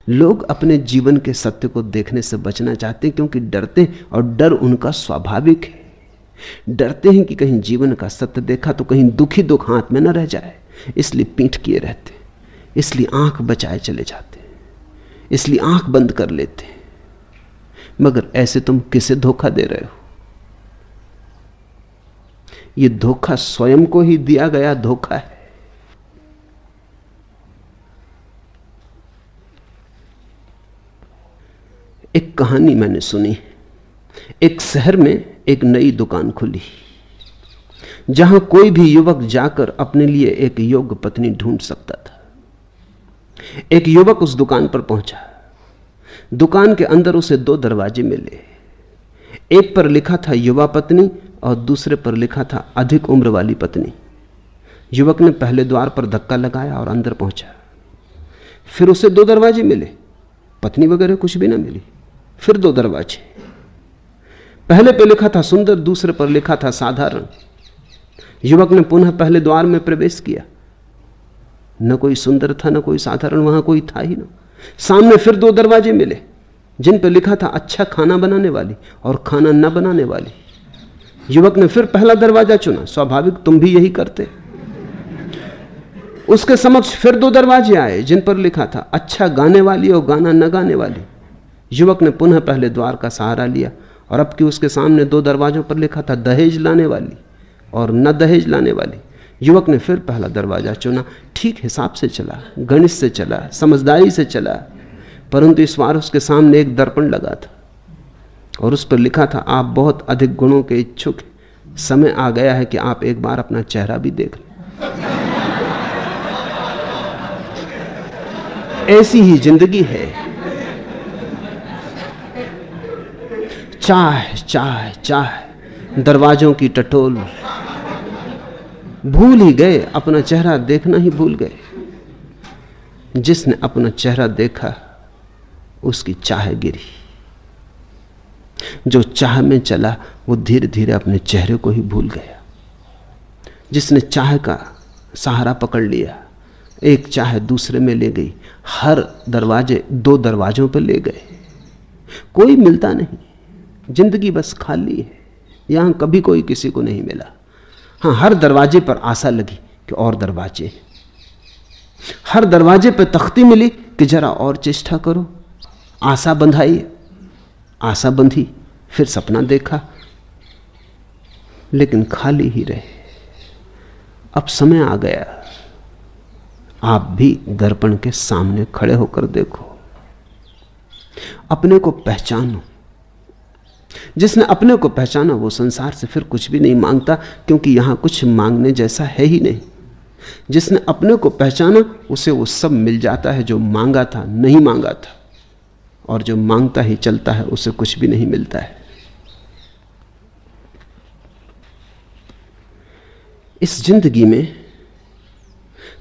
लोग अपने जीवन के सत्य को देखने से बचना चाहते हैं क्योंकि डरते हैं, और डर उनका स्वाभाविक है। डरते हैं कि कहीं जीवन का सत्य देखा तो कहीं दुखी दुख हाथ में न रह जाए, इसलिए पीठ किए रहते, इसलिए आंख बचाए चले जाते, इसलिए आंख बंद कर लेते। मगर ऐसे तुम किसे धोखा दे रहे हो? यह धोखा स्वयं को ही दिया गया धोखा है। एक कहानी मैंने सुनी। एक शहर में एक नई दुकान खुली जहां कोई भी युवक जाकर अपने लिए एक योग्य पत्नी ढूंढ सकता था। एक युवक उस दुकान पर पहुंचा। दुकान के अंदर उसे 2 दरवाजे मिले। एक पर लिखा था युवा पत्नी और दूसरे पर लिखा था अधिक उम्र वाली पत्नी। युवक ने पहले द्वार पर धक्का लगाया और अंदर पहुंचा। फिर उसे 2 दरवाजे मिले, पत्नी वगैरह कुछ भी ना मिली। फिर 2 दरवाजे, पहले पे लिखा था सुंदर, दूसरे पर लिखा था साधारण। युवक ने पुनः पहले द्वार में प्रवेश किया, न कोई सुंदर था न कोई साधारण, वहां कोई था ही ना। सामने फिर 2 दरवाजे मिले जिन पर लिखा था अच्छा खाना बनाने वाली और खाना न बनाने वाली। युवक ने फिर पहला दरवाजा चुना, स्वाभाविक तुम भी यही करते। उसके समक्ष फिर 2 दरवाजे आए जिन पर लिखा था अच्छा गाने वाली और गाना न गाने वाली। युवक ने पुनः पहले द्वार का सहारा लिया और अब कि उसके सामने 2 दरवाजों पर लिखा था दहेज लाने वाली और न दहेज लाने वाली। युवक ने फिर पहला दरवाजा चुना। ठीक हिसाब से चला, गणित से चला, समझदारी से चला, परंतु इस बार उसके सामने एक दर्पण लगा था और उस पर लिखा था आप बहुत अधिक गुणों के इच्छुक हैं, समय आ गया है कि आप एक बार अपना चेहरा भी देख लें। ऐसी ही जिंदगी है। चाह चाह चाह, दरवाजों की टटोल, भूल ही गए, अपना चेहरा देखना ही भूल गए। जिसने अपना चेहरा देखा उसकी चाह गिरी। जो चाह में चला वो धीरे धीरे अपने चेहरे को ही भूल गया। जिसने चाह का सहारा पकड़ लिया, एक चाह दूसरे में ले गई, हर दरवाजे 2 दरवाजों पर ले गए। कोई मिलता नहीं, जिंदगी बस खाली है। यहां कभी कोई किसी को नहीं मिला। हाँ, हर दरवाजे पर आशा लगी कि और दरवाजे, हर दरवाजे पर तख्ती मिली कि जरा और चेष्टा करो। आशा बंधाई, आशा बंधी, फिर सपना देखा, लेकिन खाली ही रहे। अब समय आ गया, आप भी दर्पण के सामने खड़े होकर देखो, अपने को पहचानो। जिसने अपने को पहचाना वो संसार से फिर कुछ भी नहीं मांगता, क्योंकि यहां कुछ मांगने जैसा है ही नहीं। जिसने अपने को पहचाना उसे वो सब मिल जाता है जो मांगा था, नहीं मांगा था। और जो मांगता ही चलता है उसे कुछ भी नहीं मिलता है। इस जिंदगी में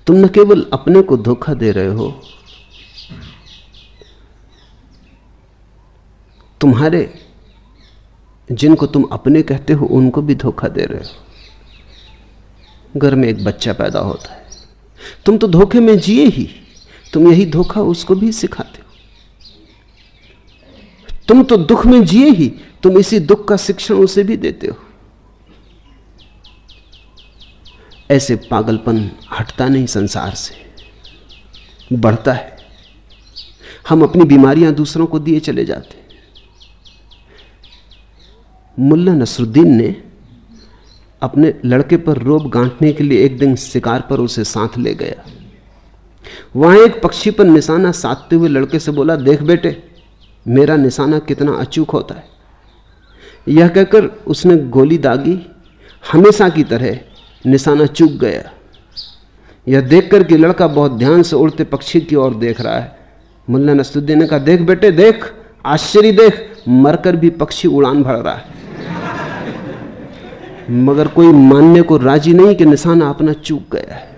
तुम न केवल अपने को धोखा दे रहे हो, तुम्हारे जिनको तुम अपने कहते हो उनको भी धोखा दे रहे हो। घर में एक बच्चा पैदा होता है, तुम तो धोखे में जिए ही, तुम यही धोखा उसको भी सिखाते हो। तुम तो दुख में जिए ही, तुम इसी दुख का शिक्षण उसे भी देते हो। ऐसे पागलपन हटता नहीं संसार से, बढ़ता है। हम अपनी बीमारियां दूसरों को दिए चले जाते हैं। मुल्ला नसरुद्दीन ने अपने लड़के पर रोब गांठने के लिए एक दिन शिकार पर उसे साथ ले गया। वहां एक पक्षी पर निशाना साधते हुए लड़के से बोला, देख बेटे, मेरा निशाना कितना अचूक होता है। यह कहकर उसने गोली दागी, हमेशा की तरह निशाना चूक गया। यह देखकर कि लड़का बहुत ध्यान से उड़ते पक्षी की ओर देख रहा है, मुल्ला नसरुद्दीन ने कहा, देख बेटे देख, आश्चर्य देख, मरकर भी पक्षी उड़ान भर रहा है। मगर कोई मानने को राजी नहीं कि निशाना अपना चूक गया है।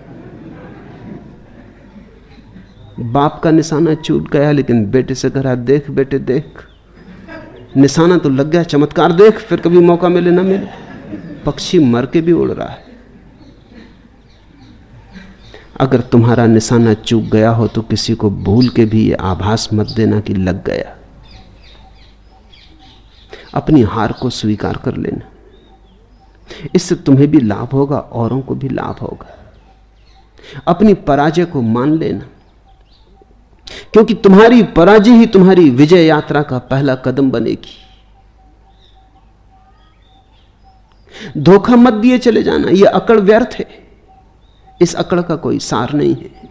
बाप का निशाना चूक गया, लेकिन बेटे से कहा, देख बेटे देख, निशाना तो लग गया, चमत्कार देख, फिर कभी मौका मिले ना मिले, पक्षी मर के भी उड़ रहा है। अगर तुम्हारा निशाना चूक गया हो तो किसी को भूल के भी ये आभास मत देना कि लग गया। अपनी हार को स्वीकार कर लेना, इससे तुम्हें भी लाभ होगा, औरों को भी लाभ होगा। अपनी पराजय को मान लेना, क्योंकि तुम्हारी पराजय ही तुम्हारी विजय यात्रा का पहला कदम बनेगी। धोखा मत दिए चले जाना, यह अकड़ व्यर्थ है, इस अकड़ का कोई सार नहीं है।